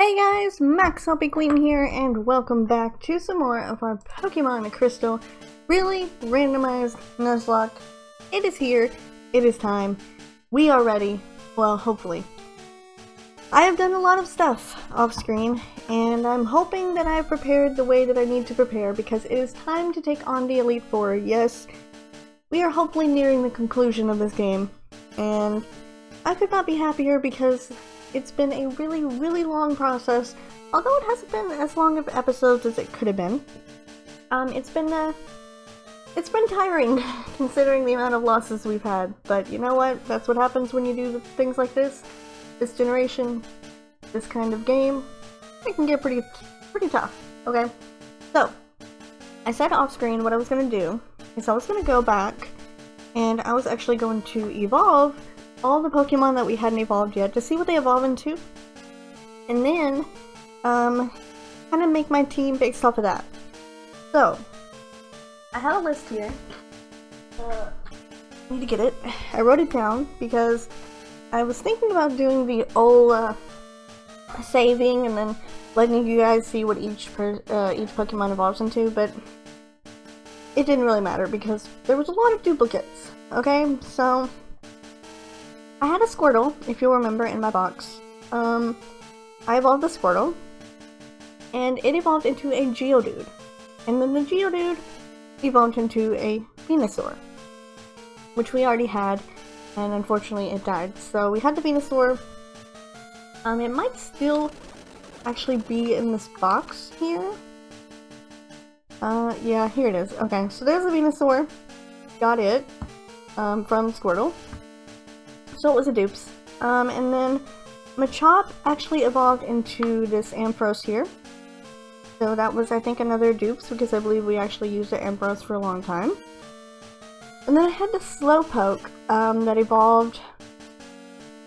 Hey guys, Max Queen here, and welcome back to some more of our Pokemon Crystal Really Randomized Nuzlocke. It is here, it is time, we are ready, well hopefully. I have done a lot of stuff off screen, and I'm hoping that I have prepared the way that I need to prepare because it is time to take on the Elite Four. Yes, we are hopefully nearing the conclusion of this game, and I could not be happier because it's been a really long process, although it hasn't been as long of episodes as it could have been. It's been tiring considering the amount of losses we've had, but you know what? That's what happens when you do things like this. This generation, this kind of game, it can get pretty tough, okay? So, I said off screen what I was going to do is I was going to go back and I was actually going to evolve all the Pokemon that we hadn't evolved yet to see what they evolve into, and then kind of make my team based off of that. So I have a list here. I need to get it. I wrote it down because I was thinking about doing the old saving and then letting you guys see what each Pokemon evolves into, but it didn't really matter because there was a lot of duplicates. Okay, so I had a Squirtle, if you'll remember, in my box. I evolved the Squirtle, and it evolved into a Geodude. And then the Geodude evolved into a Venusaur, which we already had, and unfortunately it died. So we had the Venusaur. It might still actually be in this box here. Yeah, here it is. Okay, so there's the Venusaur. Got it, from Squirtle. So it was a dupes. And then Machop actually evolved into this Ampharos here. So that was, I think, another dupes because I believe we actually used the Ampharos for a long time. And then I had the Slowpoke that evolved.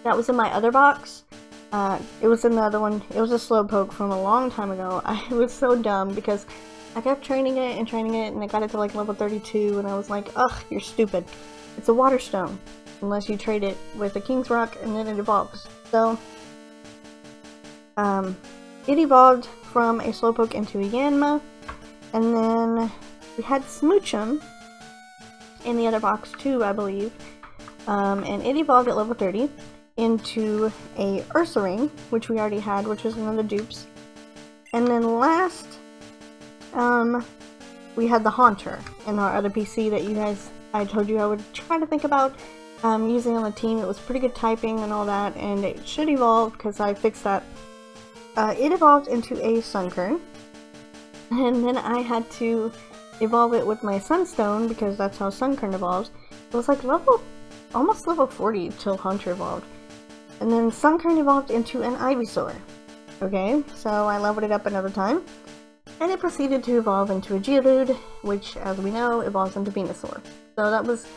That was in my other box. It was in the other one. It was a Slowpoke from a long time ago. I was so dumb because I kept training it and I got it to like level 32 and I was like, ugh, you're stupid. It's a Water Stone. Unless you trade it with a King's Rock and then it evolves. So, it evolved from a Slowpoke into a Yanma, and then we had Smoochum in the other box too, I believe, and it evolved at level 30 into a Ursaring, which we already had, which was another dupes. And then last, we had the Haunter in our other PC that you guys, I told you I would try to think about using on the team. It was pretty good typing and all that, and it should evolve because I fixed that. It evolved into a Sunkern, and then I had to evolve it with my Sunstone because that's how Sunkern evolves. It was like almost level 40 till Haunter evolved. And then Sunkern evolved into an Ivysaur. Okay, so I leveled it up another time, and it proceeded to evolve into a Geodude, which, as we know, evolves into Venusaur. So that was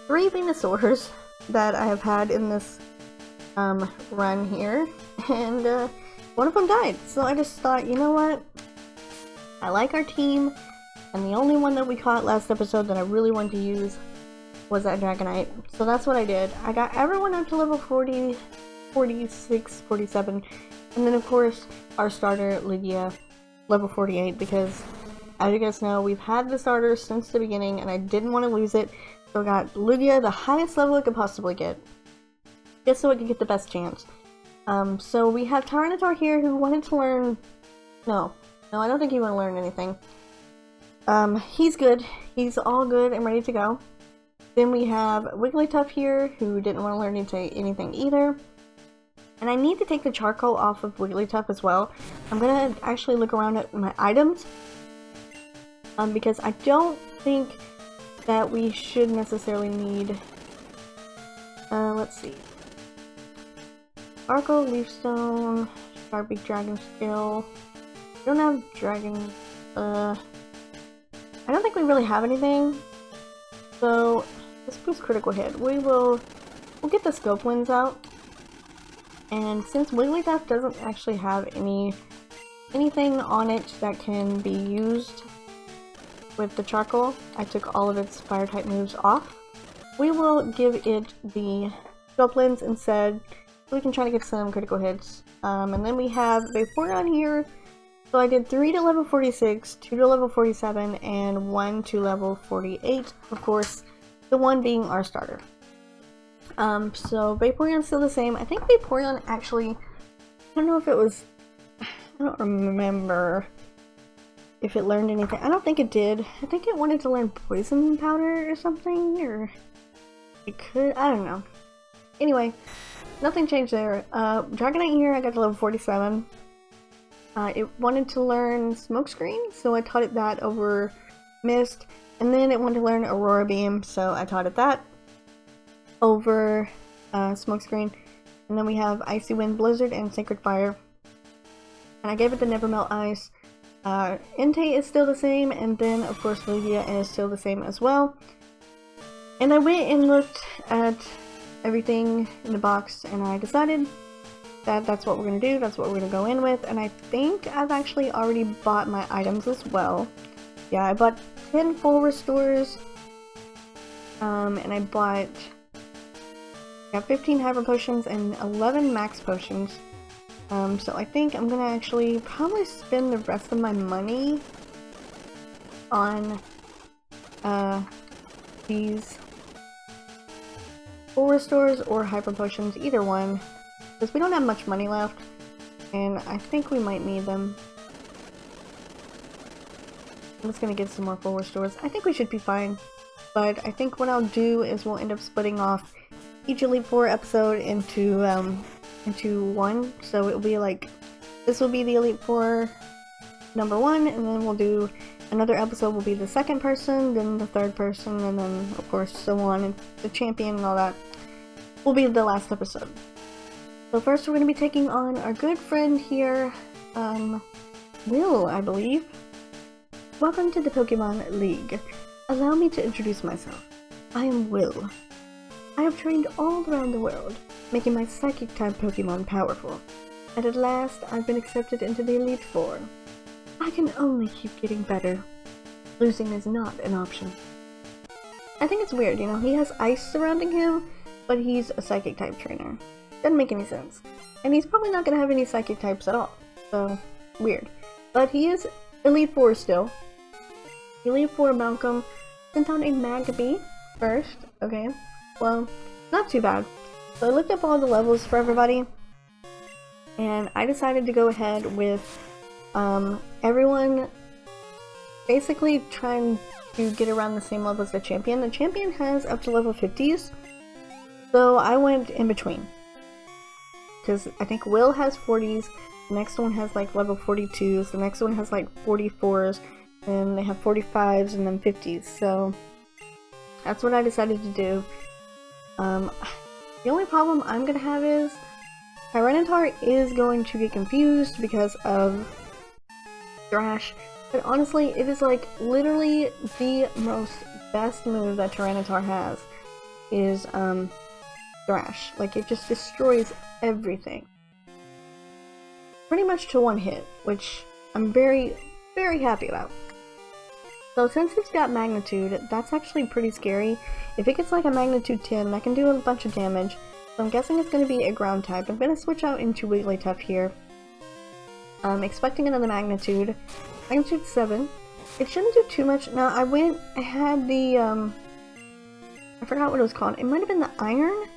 3 Venusaurs that I have had in this run here, and one of them died. So I just thought, you know what? I like our team, and the only one that we caught last episode that I really wanted to use was that Dragonite. So that's what I did. I got everyone up to level 40, 46, 47, and then of course our starter, Lydia, level 48, because as you guys know, we've had the starter since the beginning, and I didn't want to lose it. So I got Lydia the highest level it could possibly get, just so it could get the best chance. So we have Tyranitar here who wanted to learn... No, I don't think he wanted to learn anything. He's good. He's all good and ready to go. Then we have Wigglytuff here who didn't want to learn anything either. And I need to take the charcoal off of Wigglytuff as well. I'm gonna actually look around at my items, because I don't think that we should necessarily need, let's see, Sparkle, Leafstone, Sharpie, Dragon Skill. We don't have Dragon, I don't think we really have anything, so let's boost critical hit. We'll get the Scope Winds out, and since Wigglytuff doesn't actually have anything on it that can be used with the charcoal, I took all of its fire type moves off. We will give it the Scope Lens instead, so we can try to get some critical hits. And then we have Vaporeon here. So I did 3 to level 46, 2 to level 47, and 1 to level 48. Of course, the 1 being our starter. So Vaporeon's still the same. I think Vaporeon actually, I don't know if it was, I don't remember if it learned anything. I don't think it did. I think it wanted to learn Poison Powder or something, or it could, I don't know. Anyway, nothing changed there. Dragonite here, I got to level 47. It wanted to learn Smokescreen, so I taught it that over Mist, and then it wanted to learn Aurora Beam, so I taught it that over Smokescreen. And then we have Icy Wind, Blizzard, and Sacred Fire. And I gave it the Nevermelt Ice. Entei is still the same, and then of course Lugia is still the same as well. And I went and looked at everything in the box, and I decided that that's what we're going to do, that's what we're going to go in with. And I think I've actually already bought my items as well. Yeah, I bought 10 full restores, and I bought 15 hyper potions and 11 max potions. So I think I'm gonna actually probably spend the rest of my money on these full restores or hyper potions, either one, because we don't have much money left, and I think we might need them. I'm just gonna get some more full restores. I think we should be fine, but I think what I'll do is we'll end up splitting off each Elite Four episode into one, so it'll be like, this will be the Elite Four number 1, and then we'll do another episode will be the second person, then the third person, and then of course so on, and the champion and all that will be the last episode. So first we're going to be taking on our good friend here, Will, I believe. Welcome to the Pokemon League. Allow me to introduce myself. I am Will. I have trained all around the world, making my Psychic-type Pokemon powerful, and at last I've been accepted into the Elite Four. I can only keep getting better. Losing is not an option. I think it's weird, you know, he has ice surrounding him, but he's a Psychic-type trainer. Doesn't make any sense. And he's probably not going to have any Psychic types at all, so weird. But he is Elite Four still. Elite Four Malcolm sent out a Magby first, okay. Well, not too bad. So I looked up all the levels for everybody, and I decided to go ahead with everyone basically trying to get around the same level as the champion. The champion has up to level 50s, so I went in between. Because I think Will has 40s, the next one has like level 42s, the next one has like 44s, and they have 45s and then 50s, so that's what I decided to do. The only problem I'm gonna have is Tyranitar is going to get confused because of Thrash, but honestly, it is like literally the best move that Tyranitar has is Thrash. Like, it just destroys everything. Pretty much to one hit, which I'm very, very happy about. So since it's got Magnitude, that's actually pretty scary. If it gets like a Magnitude 10, that can do a bunch of damage. So I'm guessing it's going to be a ground type. I'm going to switch out into Wigglytuff here. I'm expecting another Magnitude. Magnitude 7. It shouldn't do too much. Now I had the, I forgot what it was called. It might have been the Iron?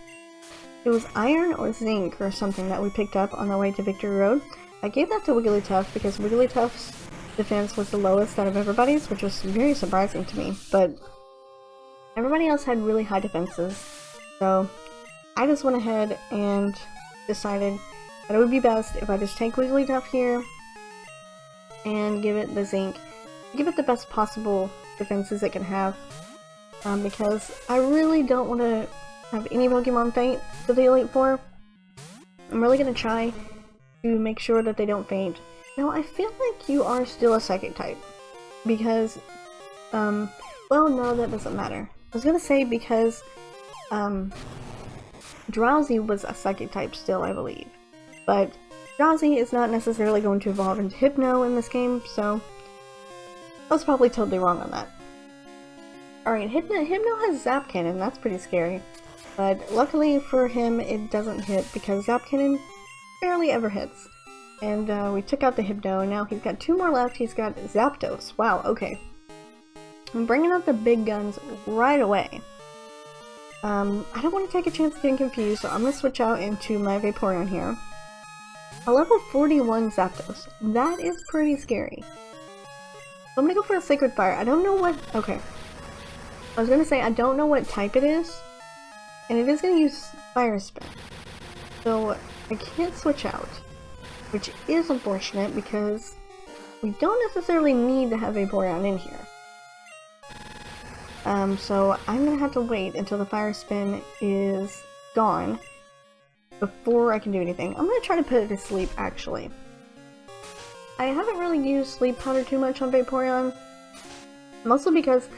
It was Iron or Zinc or something that we picked up on the way to Victory Road. I gave that to Wigglytuff because Wigglytuff's defense was the lowest out of everybody's, which was very surprising to me, but everybody else had really high defenses, so I just went ahead and decided that it would be best if I just take Wigglytuff here and give it the Zinc, give it the best possible defenses it can have, because I really don't want to have any Pokemon faint to the Elite Four. I'm really going to try to make sure that they don't faint. Now, I feel like you are still a Psychic type, because, well, no, that doesn't matter. I was gonna say because, Drowsy was a Psychic type still, I believe. But Drowsy is not necessarily going to evolve into Hypno in this game, so I was probably totally wrong on that. Alright, Hypno has Zap Cannon, that's pretty scary. But luckily for him, it doesn't hit, because Zap Cannon barely ever hits. And we took out the Hypno, and now he's got 2 more left. He's got Zapdos. Wow, okay. I'm bringing out the big guns right away. I don't want to take a chance of getting confused, so I'm going to switch out into my Vaporeon here. A level 41 Zapdos. That is pretty scary. So I'm going to go for a Sacred Fire. I don't know what... Okay. I was going to say, I don't know what type it is. And it is going to use Fire Spin. So I can't switch out. Which is unfortunate because we don't necessarily need to have Vaporeon in here. So I'm going to have to wait until the Fire Spin is gone before I can do anything. I'm going to try to put it to sleep, actually. I haven't really used Sleep Powder too much on Vaporeon, mostly because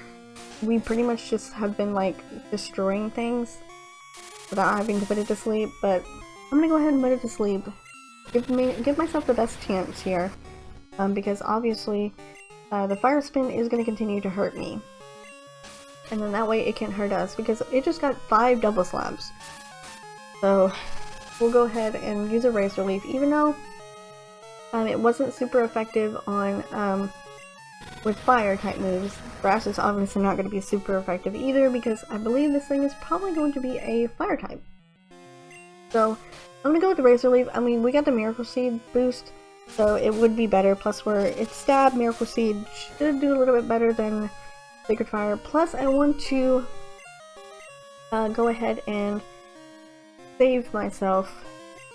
we pretty much just have been, like, destroying things without having to put it to sleep, but I'm going to go ahead and put it to sleep. Give myself the best chance here, because obviously the Fire Spin is going to continue to hurt me. And then that way it can't hurt us, because it just got 5 double slabs. So we'll go ahead and use a Razor Leaf, even though it wasn't super effective on with fire type moves. Grass is obviously not going to be super effective either, because I believe this thing is probably going to be a fire type. So I'm going to go with the Razor Leaf. I mean, we got the Miracle Seed boost, so it would be better. Plus, it's Stab, Miracle Seed should do a little bit better than Sacred Fire. Plus, I want to go ahead and save myself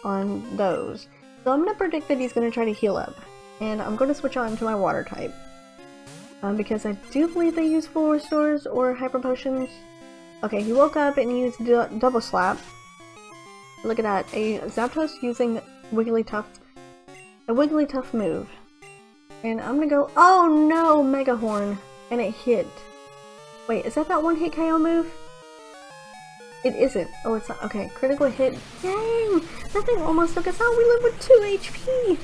on those. So I'm going to predict that he's going to try to heal up. And I'm going to switch on to my Water type. Because I do believe they use full restores or hyper potions. Okay, he woke up and he used double slap. Look at that, a Zapdos using Wigglytuff, a Wigglytuff move. And I'm gonna go, oh no, Mega Horn, and it hit. Wait, is that one hit KO move? It isn't. Oh, it's not. Okay, critical hit. Dang! That thing almost took us out. We live with 2 HP!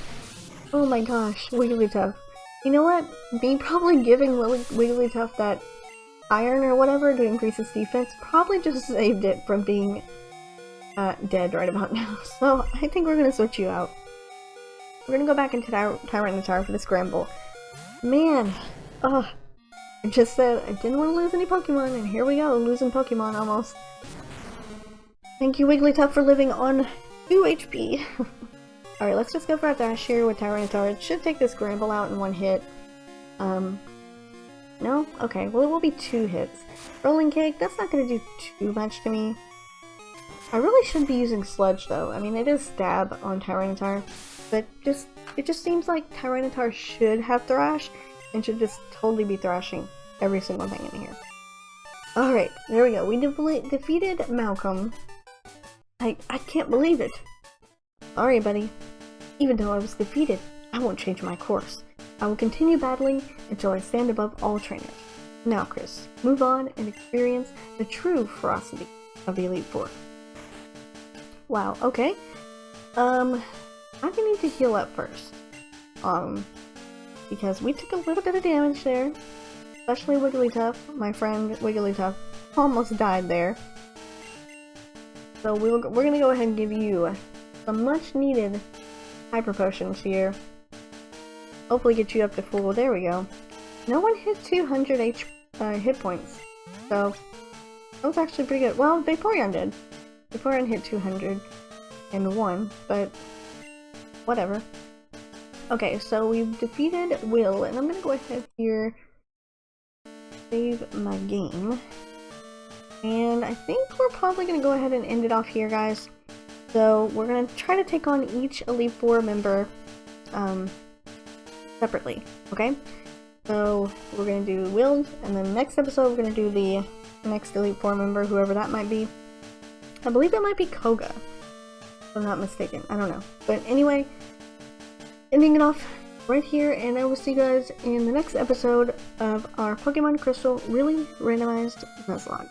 Oh my gosh, Wigglytuff. You know what? Me probably giving Wigglytuff that iron or whatever to increase its defense probably just saved it from being dead right about now. So I think we're gonna switch you out. We're gonna go back into Tyranitar for the scramble. Man! Ugh. I just said I didn't want to lose any Pokemon, and here we go, losing Pokemon almost. Thank you, Wigglytuff, for living on 2 HP. Alright, let's just go for a dash here with Tyranitar. It should take the scramble out in 1 hit. No? Okay, well it will be 2 hits. Rolling Kick, that's not gonna do too much to me. I really should be using Sludge though. I mean, it is Stab on Tyranitar, but it just seems like Tyranitar should have Thrash, and should just totally be thrashing every single thing in here. Alright, there we go. We defeated Malcolm. I can't believe it. Sorry, buddy. Even though I was defeated, I won't change my course. I will continue battling until I stand above all trainers. Now, Chris, move on and experience the true ferocity of the Elite Four. Wow, okay. I need to heal up first. Because we took a little bit of damage there. Especially Wigglytuff. My friend Wigglytuff almost died there. So we're gonna go ahead and give you some much needed hyper potions here. Hopefully get you up to full. There we go. No one hit 200 hit points. So that was actually pretty good. Well, Vaporeon did. Vaporeon hit 201, but whatever. Okay, so we've defeated Will, and I'm gonna go ahead here, save my game, and I think we're probably gonna go ahead and end it off here, guys. So we're gonna try to take on each Elite Four member separately, okay? So we're gonna do Will, and then next episode we're gonna do the next Elite Four member, whoever that might be. I believe it might be Koga, if I'm not mistaken. I don't know. But anyway, ending it off right here, and I will see you guys in the next episode of our Pokemon Crystal Really Randomized Nuzlocke.